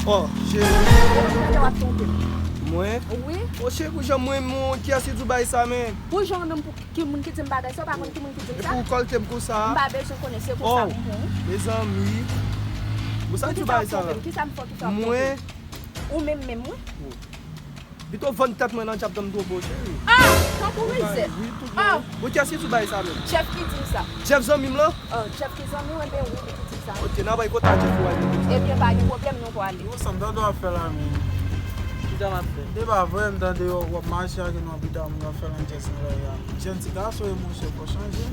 Oh, chéri. Mwen wap trompe. Mwen? Oui. Oh, chéri, pou jan mwen moun ki ase Dubai sa men. Pou jan nom pou ki moun ki tim bagay sa, pa kon ki moun ki tim E sa. pou kol tem kou sa? Mba be se konese kou sa. Les amis. Vous savez Dubai sa la? Ki sa m fò ki sa Mwen? Ou men mwen? Bito 24 mwen nan chap dam do bo, chéri. Ah! Kan pou wese? Oui, tout Ah! bon. Vous ki ase Dubai sa men? Chef ki tim sa. Jeff Zomim la? Chef ki zan nou en be ou ki tim sa. Ok, nan bay kota Jeff wale. Ebyen pa gen problem nou kwa ale. Yo sam da do a fè la men. Ki dam ap fe? De ba vwe m dan de yo wap marche a gen nou bita m ga fè lan jes nan la ya. Jen ti ga so e moun se po chanje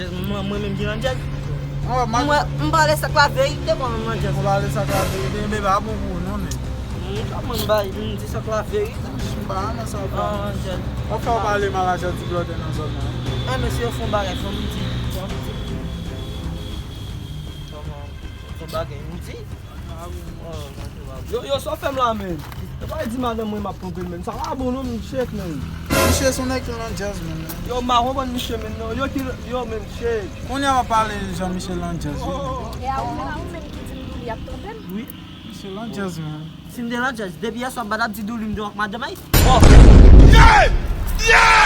men. Mwen menm di lan jet. Mwen Mba le sak la verite kon nan jet. ba le sa ka de me ba bon kou non men. Mwen ba di sak la verite. Mba an sa pa. Nan jet. O fè wap ale man la jen ti blote nan zon nan. Mwen se yo fon bagay fon mouti. Fon bagay mouti. Yo so fem la men. E pa di madame mwen ma pompe men. Sa ka bon nou mwen shake men. Miche son ek lan jes men. Yo ma ron Michel men nou. Yo men shake. On y a pale Jean-Michel lan jes. E a ou men ki tim nou li ap trompe? Oui. Michel lan jes men. Sim de lan jet. Debi ya so badab di dou lim do ak madamay. Oh! Yeah!